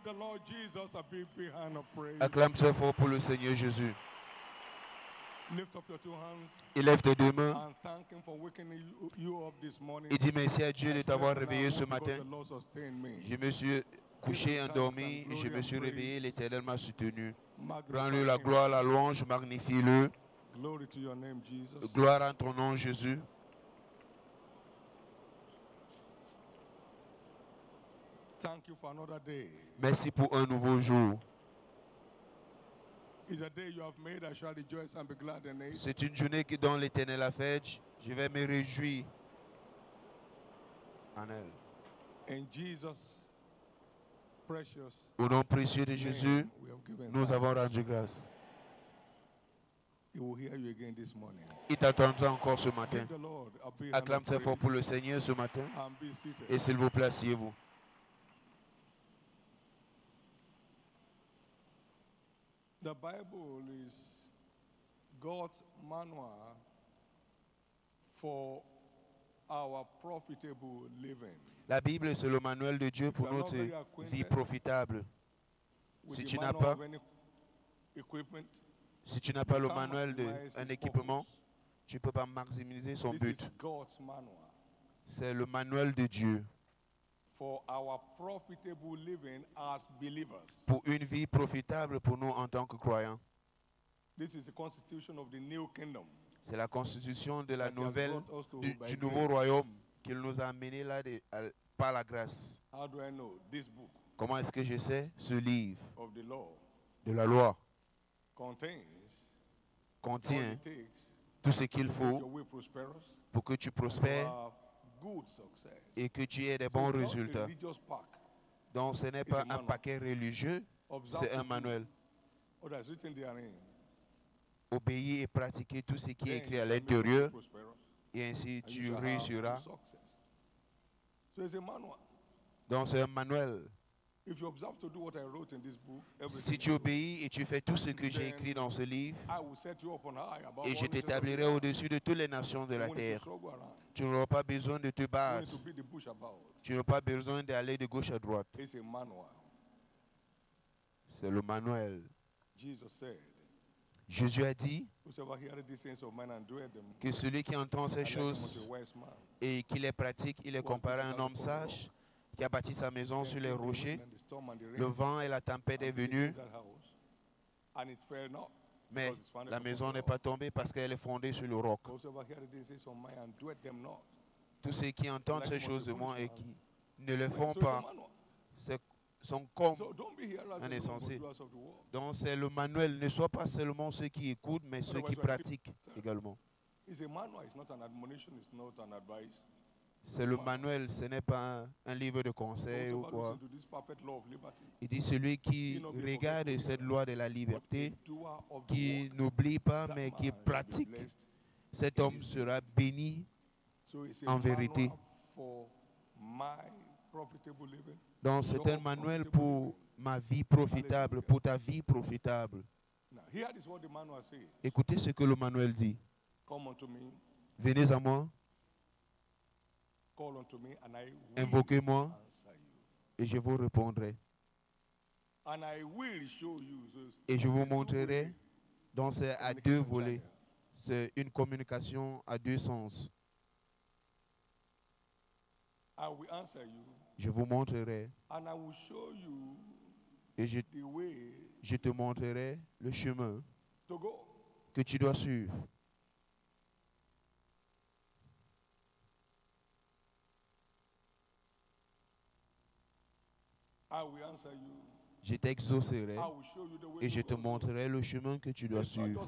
the Lord Jesus a big hand of praise. Acclame très fort pour le Seigneur Jésus. Lift up your two hands Élève tes deux mains and thank Him for waking you up this morning. et dis merci à Dieu de I t'avoir slept réveillé and I ce woke because matin. the Lord sustained me. Je me suis couché, endormi, et je me suis réveillé, l'Éternel m'a soutenu. Rends-lui la gloire, la louange, magnifie-le. Glory to your name, Jesus. Gloire à ton nom, Jésus. Thank you for another day. Merci pour un nouveau jour. It's a day you have made. I shall rejoice and be glad in it. C'est une journée dont l'Éternel a faite. Je vais me réjouir en elle. In Jesus' precious Au nom précieux de name, Jésus, we have given nous thanks. avons rendu grâce. He will hear you again this morning. Il t'attendra encore ce matin. Give the Lord a big hand Acclame of très fort praise pour le Seigneur ce matin. and be seated. Et s'il vous plaît, asseyez-vous. The Bible is God's manual for our profitable living. La Bible, c'est le manuel de Dieu pour notre vie profitable. With Si the tu n'as manual pas, of any equipment, si tu n'as pas le can't manuel maximize d'un its équipement, purpose. tu ne peux pas maximiser son This but. is God's manual C'est le manuel de Dieu for our profitable living as believers. pour une vie profitable pour nous en tant que croyants. This is the constitution of the new kingdom. C'est la constitution de la that He has nouvelle brought us to du by nouveau grace. royaume qu'il nous a amené là par la grâce. How do I know? This book Comment est-ce que je sais? Ce livre of the law de la loi contains all contient it takes tout ce qu'il to make your faut way prosperous, pour que tu to prospères have good success. et que tu aies des So bons it's not a résultats. religious pack. Donc ce n'est It's pas a un manual. paquet religieux, Observe c'est un to do manuel. what is written therein. Obéir et pratiquer tout ce qui est Then écrit you à shall make l'intérieur you prosperous, et ainsi and you tu shall have réussiras. good success. So it's a manual. Donc c'est un manuel. If you observe to do what I wrote in this book, Si everything tu you do, obéis et tu fais tout ce que j'ai écrit dans ce livre, I will set you up on high above et all je nations of the t'établirai earth. au-dessus de toutes les nations de You la won't need to terre. struggle around. Tu n'auras pas besoin de te You don't need battre. to beat the bush about. Tu n'auras pas besoin d'aller de gauche à droite. It's a manual. C'est le manuel. Jesus said, Jésus a dit whosoever heareth these sayings of mine and doeth them, que celui qui entend ces I liken him choses unto a wise man, et qui les pratique, il est comparé à un homme sage qui a bâti sa maison sur les rochers. and the storm and the rain, Le vent et la tempête est and venue, that house, and it fell not, mais because it's founded la upon maison the n'est rock. pas tombée parce qu'elle est fondée sur le roc. Whosoever heareth these sayings of mine and doeth them not, Tous ceux qui entendent like ces unto choses de foolish moi et man. qui ne le font So it's a pas, manual. sont comme So don't be hearers un alone, but insensé. doers of the word. Donc c'est le manuel. Ne sois pas seulement ceux qui écoutent, mais ceux qui pratiquent également. It's a manual. It's not an admonition. It's not an advice. C'est le manuel, ce n'est pas un livre de conseils ou Whosoever quoi. listen to this perfect law of liberty, Il dit celui qui regarde cette loi de la liberté, qui n'oublie pas, mais qui pratique, cet homme sera béni en vérité. Donc c'est un manuel pour ma vie profitable, pour ta vie profitable. Écoutez ce que le manuel dit. Venez à moi, invoquez-moi et je vous répondrai. Et je vous montrerai. Donc c'est à deux volets. C'est une communication à deux sens. Je vous montrerai et je te montrerai le chemin que tu dois suivre. Je t'exaucerai et je te montrerai le chemin que tu dois suivre.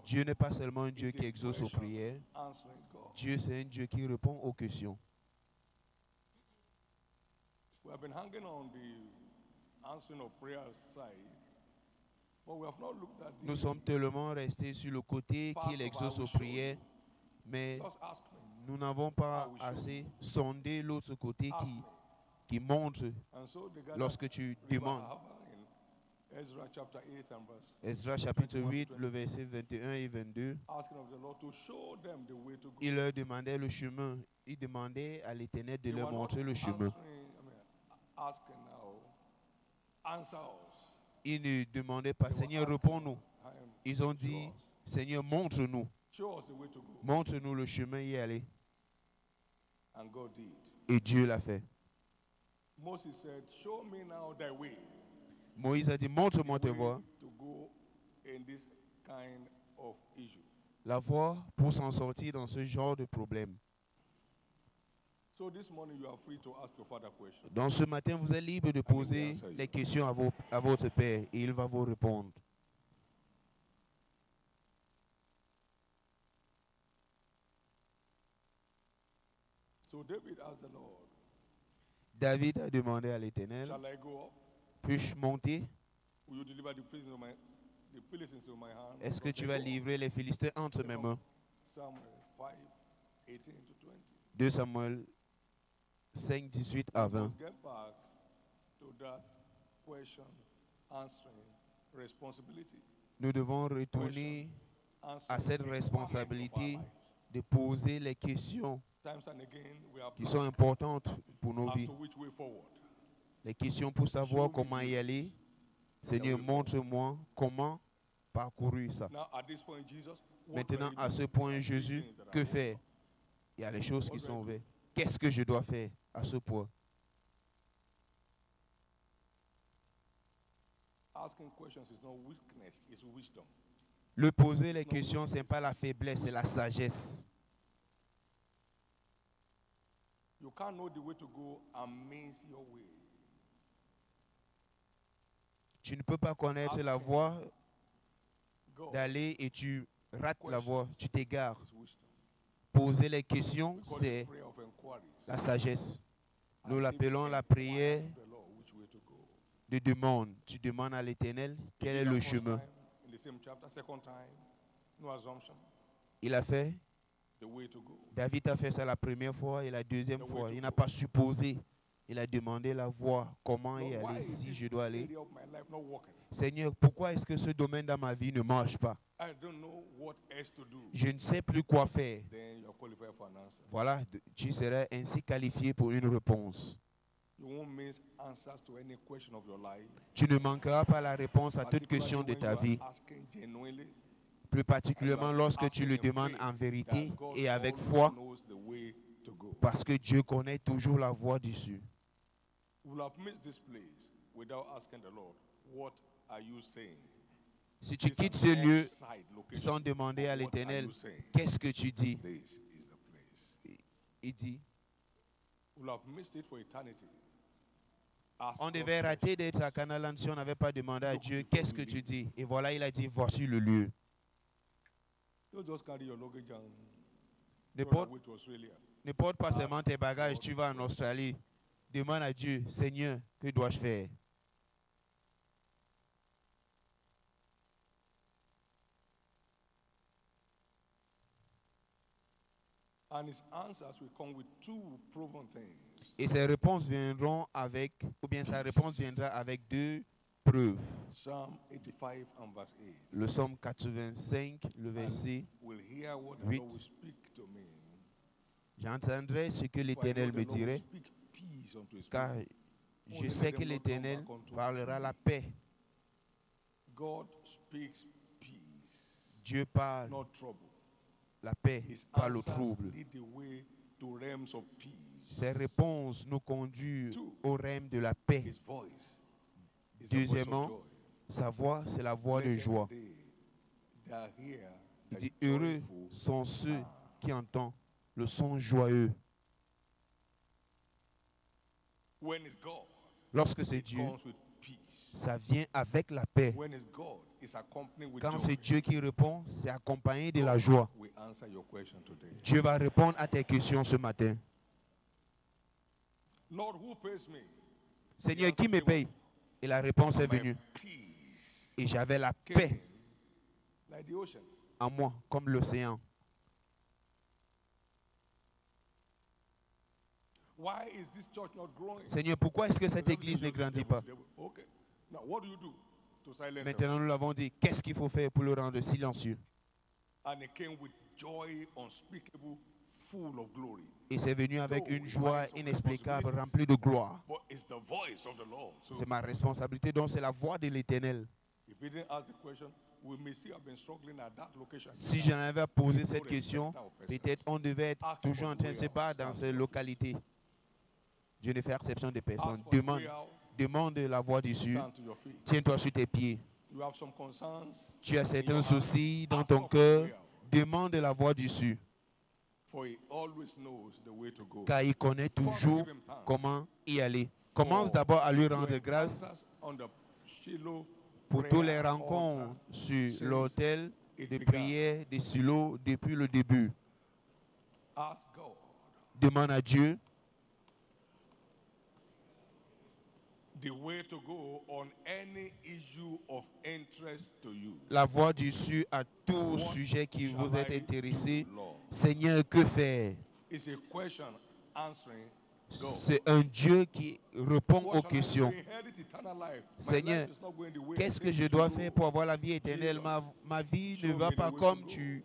Dieu n'est pas seulement un Dieu qui exauce aux prières. Dieu, c'est un Dieu qui répond aux questions. Nous sommes tellement restés sur le côté qu'il exauce aux prières, mais nous n'avons pas assez sondé l'autre côté qui montre lorsque tu demandes. Ezra chapitre 8, le verset 21 et 22. Il leur demandait le chemin. Il demandait à l'Éternel de leur montrer le chemin. asking now, answer us. Ils ne demandaient pas, Seigneur, réponds-nous. Ils ont dit, Seigneur, montre-nous. Show us the way to go. Montre-nous le chemin y aller. And God did. Et Dieu l'a fait. Moses said, show me now thy way. Moïse a dit, montre-moi tes voies. To go in this kind of issue. La voie pour s'en sortir dans ce genre de problème. So this morning you are free to ask your father questions. Donc ce matin, vous êtes libre de poser les questions à votre Père et il va vous répondre. So David asked the Lord, David a demandé à l'Éternel, shall I go up? puis-je monter? Will you deliver the Philistines in my hand? Est-ce que tu vas livrer les Philistins entre mes mains? Samuel 5, 18 to 20. 2 Samuel 5, 18 à 20. Let's get back to that question, answering responsibility. Nous devons retourner à cette responsabilité de poser les questions qui sont importantes pour nos vies. Les questions pour savoir comment y aller. Seigneur, montre-moi comment parcourir ça. Maintenant, à ce point, Jésus, que faire? Il y a les choses qui sont ouvertes. Qu'est-ce que je dois faire à ce point? Le poser les questions, ce n'est pas la faiblesse, c'est la sagesse. You can't know the way to go and miss your way. Tu ne peux pas connaître la voie d'aller et tu rates la voie, tu t'égares. Poser les questions, c'est la sagesse. Nous l'appelons la prière de demande. Tu demandes à l'Éternel quel est le chemin. Il a fait. David a fait ça la première fois et la deuxième fois. Il n'a pas supposé. Il a demandé la voie, comment y aller, si je dois aller. Seigneur, pourquoi est-ce que ce domaine dans ma vie ne marche pas? Je ne sais plus quoi faire. Voilà, tu serais ainsi qualifié pour une réponse. Tu ne manqueras pas la réponse à toute question de ta vie. Plus particulièrement lorsque tu le demandes en vérité et avec foi, parce que Dieu connaît toujours la voie dessus. Si tu quittes ce lieu sans demander à l'Éternel, qu'est-ce que tu dis? Il dit, on devait rater d'être à Canalan si on n'avait pas demandé à Dieu, qu'est-ce que tu dis? Et voilà, il a dit, voici le lieu. Ne porte pas seulement tes bagages, tu vas en Australie. Demande à Dieu, Seigneur, que dois-je faire? Et ses réponses viendront avec, ou bien sa réponse viendra avec deux preuves. Le psaume 85, le verset 8. J'entendrai ce que l'Éternel me dirait, car je sais que l'Éternel parlera la paix. Dieu parle la paix, pas le trouble. Ses réponses nous conduisent au règne de la paix. Deuxièmement, sa voix, c'est la voix de joie. Il dit, heureux sont ceux qui entendent le son joyeux. Lorsque c'est Dieu, ça vient avec la paix. Quand c'est Dieu qui répond, c'est accompagné de la joie. Dieu va répondre à tes questions ce matin. Seigneur, qui me paye? Et la réponse est venue. Et j'avais la paix en moi, comme l'océan. Seigneur, pourquoi est-ce que cette église ne grandit pas? Maintenant, nous l'avons dit. Qu'est-ce qu'il faut faire pour le rendre silencieux? full of glory. Et c'est venu avec No, une joie it's my inexplicable, responsibility. remplie de gloire. But it's the voice of the Lord. So C'est ma responsabilité, donc c'est la voix de l'Éternel. if he didn't ask the question, we may see I've been struggling at that location. Si j'en avais à poser cette No question, respecter of persons. peut-être on devait être Ask toujours for en the train de way se out. battre dans Stand ces for localités. Je ne fais exception de personne. Ask for the Demande, way out. demande la voix dessus. Stand to your feet. Tiens-toi sur tes pieds. You have some concerns. Tu as in certains your heart. soucis dans Ask ton for the cœur. way out. Demande la voix dessus. For he always knows the way to go. Car il connaît toujours comment y aller. Commence d'abord à lui rendre grâce pour tous les rencontres sur l'autel de prière de Silo depuis le début. Ask God Demande à Dieu the way to go on any issue of interest to you. la voix dessus à tout sujet qui vous est intéressé. Seigneur, que faire? It's a question answering God. C'est un Dieu qui répond What aux shall I do to questions. inherit eternal life? My Seigneur, life is not going the way qu'est-ce you que think je it dois should faire go. pour avoir la vie éternelle? Ma vie ne Show va me the pas way comme to go. tu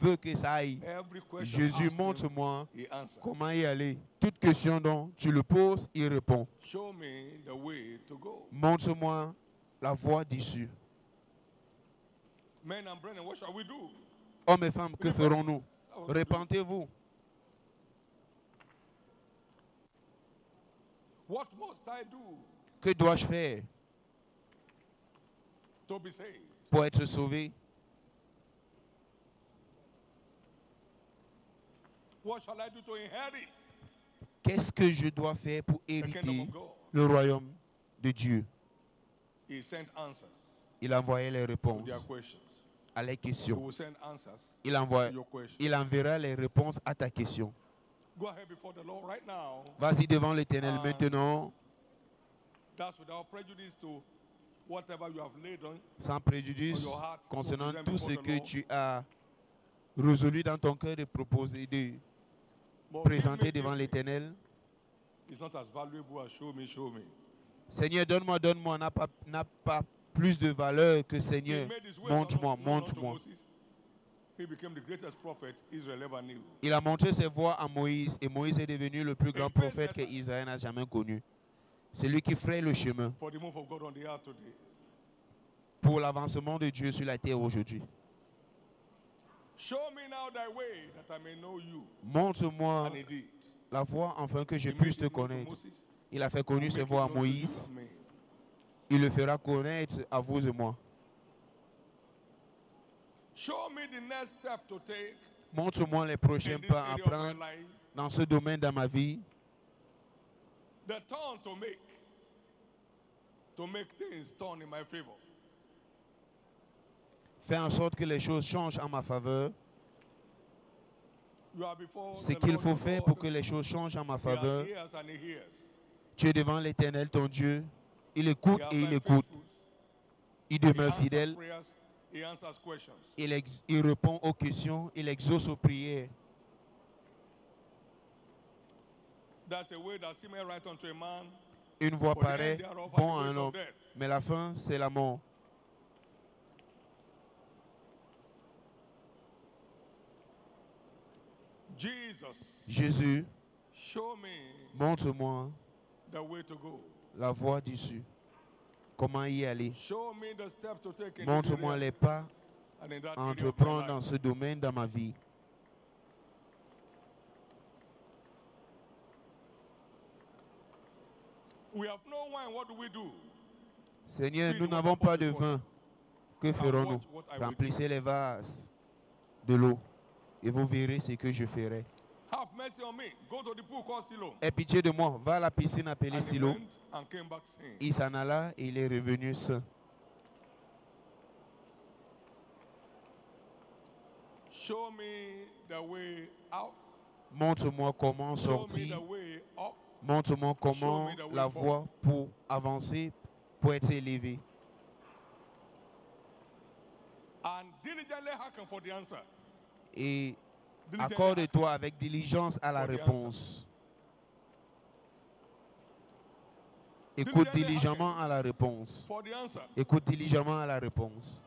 veux que ça aille. Every question Jésus, asked him, montre-moi he answered. comment y aller. Toute question dont tu le poses, il répond. Show me the way to go. Montre-moi la voie d'issue. Men and brethren, what shall we do? Hommes et femmes, que ferons-nous? Répentez-vous. What must I do Que dois-je faire to be saved? pour être sauvé? What shall I do to inherit Qu'est-ce que je dois faire pour the kingdom hériter of God? le royaume de Dieu? He sent answers Il envoyait les to réponses their questions. à les He questions. will send answers Il to your questions. enverra les réponses à ta question. Go ahead before the Lord right now. Vas-y devant l'Éternel maintenant, That's without prejudice to whatever you have laid on. sans préjudice, concernant tout ce que tu as résolu dans ton cœur de proposer, de But présenter give me, devant give me. l'Éternel. It's not as valuable as show me, show me. Seigneur, donne-moi, donne-moi, n'a pas plus de valeur que He Seigneur. made his ways Montre-moi, known unto montre-moi. Moses. He became the greatest prophet Israel ever knew. Il a montré ses voies à Moïse et Moïse est devenu le plus grand prophète que Israël n'a jamais connu. C'est lui qui fraye le chemin For the move of God on the earth today. pour l'avancement de Dieu sur la terre aujourd'hui. Show me now thy way that I may know you. Montre-moi And he did. la voie afin que je He puisse made te it known to connaître. Moses. Il a fait connu ses Make it voies à known to you Moïse. and me. Il le fera connaître à vous et moi. Show me the next step to take Montre-moi les prochains in this pas à area of my prendre life. dans ce domaine dans ma vie. The turn to make things turn in my favor. Fais en sorte que les choses changent en ma faveur. You are before Ce the qu'il Lord faut your faire God. pour que les choses changent en ma He faveur. hears and he hears. Tu es devant l'Éternel, ton Dieu. Il He écoute has et il been écoute. faithful. Il He demeure answers fidèle. prayers. He answers questions. Il répond aux questions. Il exauce aux prières. That's a way that seemeth right unto a man. Une voix But the paraît end thereof are bon the à un ways of homme. death. Mais la fin, c'est la mort. Jesus, Jésus, show me montre-moi the way to go. la voie d'issue. Comment y aller? Show me the steps to take in this Montre-moi area les pas and in that à area of my entreprendre dans life. ce domaine dans ma vie. We have no wine, what do we do? Seigneur, nous n'avons pas de vin. Que ferons-nous? what I will Remplissez les vases de l'eau et vous verrez ce que je ferai. Have mercy on me. Go to the pool called Siloam. Aie pitié de moi. Va à la piscine appelée And he Silo. went and came back saying, Il s'en alla et il est revenu sain. show me the way out. Montre-moi comment Show me sortir. the way up. Montre-moi comment Show me the way la voie pour avancer, pour être élevé. And diligently hearken for the answer. Et Diligently accorde-toi avec diligence à la For the réponse. Écoute Diligently diligemment à la réponse. for the answer. Écoute diligemment à la réponse.